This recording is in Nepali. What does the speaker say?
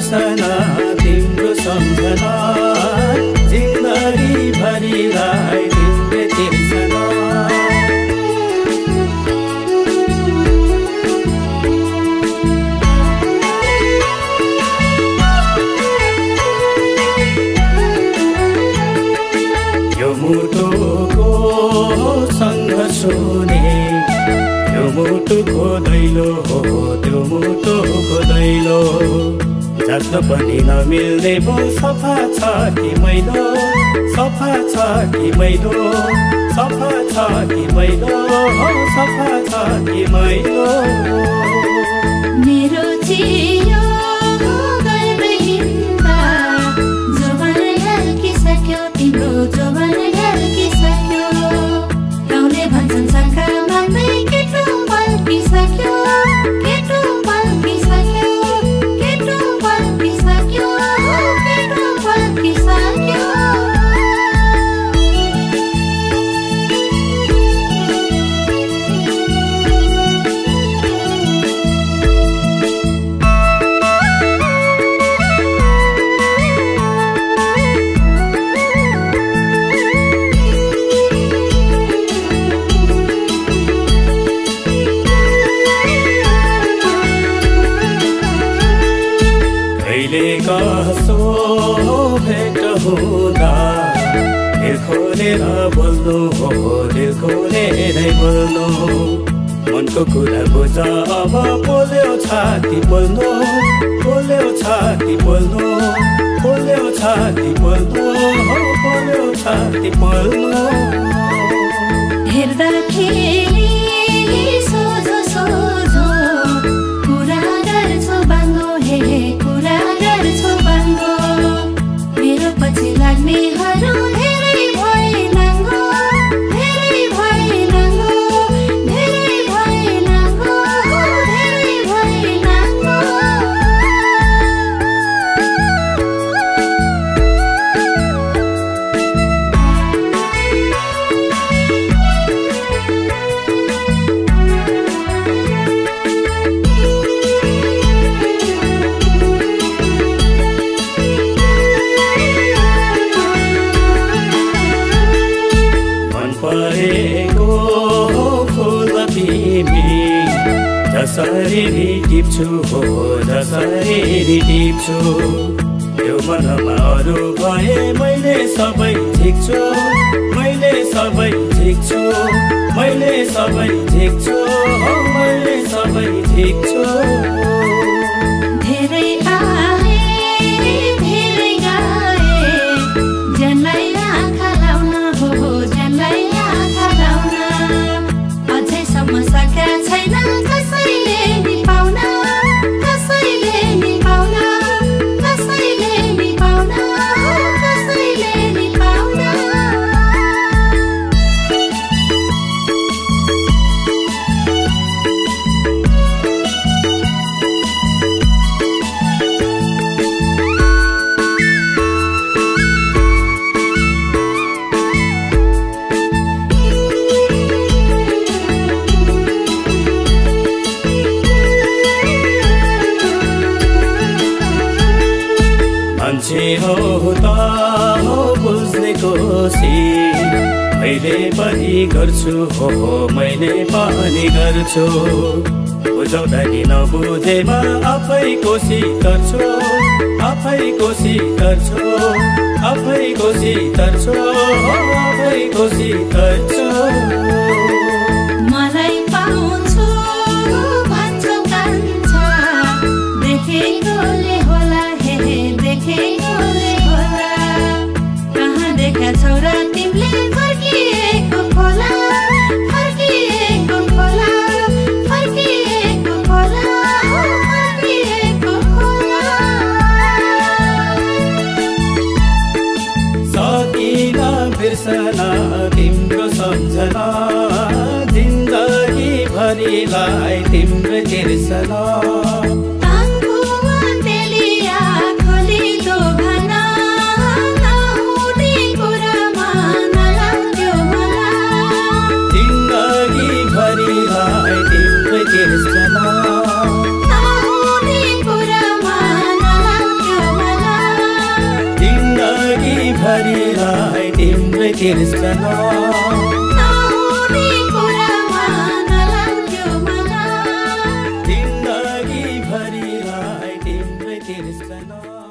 तिम्रो सम्झना जिन्दगी भरिलाई तिम्रो तिर्सना यो मुटुको सङ्घर्ष हुने यो मुटुको दैलो हो त्यो मुटुको दैलो जस्तो पनि नमिल्ने भो सफा छ कि मैलो सफा छ कि मैलो सफा छ कि मैलो सफा छ कि मैलो मेरो जियो गल्बै हिँड्दा जोबन ढल्किसक्यो तिम्रो जोबन ढल्किसक्यो गाउँले भन्छन् शङ्का मान्दै केटो बल्किसक्यो केटो बल्किसक्यो केटो बल्किसक्यो केटो बल्किसक्यो कसो भेट हुँदा दिल खोलेर बोल्नु हो दिल खोलेरै बोल्नु मनको कुरा बुझ अब बोल्यो छाती बोल्नु बोल्यो छाती बोल्नु बोल्यो छाती बोल्नु बोल्यो छाती बोल्नु हेर्दाखेरि सोझो सोझो कुरा गर्छु बाङ्गो हे कुरा गर्छु बाङ्गो मेरो पछि लाग्नेहरू धेरै भए नाङ्गो धेरै भए नाङ्गो धेरै भए नाङ्गो धेरै भए नाङ्गो परेको फुल तिमी जसरी टिप्छु हो जसरी टिप्छु यो मनमा अरू भए मैले सबै झिक्छु मैले सबै झिक्छु मैले सबै झिक्छु मैले सबै झिक्छु धेरै आए धेरै गाए जनलाई आँखा लाउन हो जनलाई आँखा लाउन अझैसम्म सकेका छैन कसैले नि पाउन कसैले नि पाउन कसैले नि पाउन कसैले नि पाउन मान्छे हो त हो बुझ्ने कोसिस मैले पनि गर्छु हो मैले पनि गर्छु बुझाउँदा नि नबुझेमा आफै कोसिस गर्छु आफै कोसिस गर्छु आफै कोसिस गर्छु आफै कोसिस गर्छु मलाई पाउन भरिलाई तिम्रो तिर्सना भरिलाई तिम्रै तिर्सना जिन्दगी भरिलाई तिम्रै तिर्सना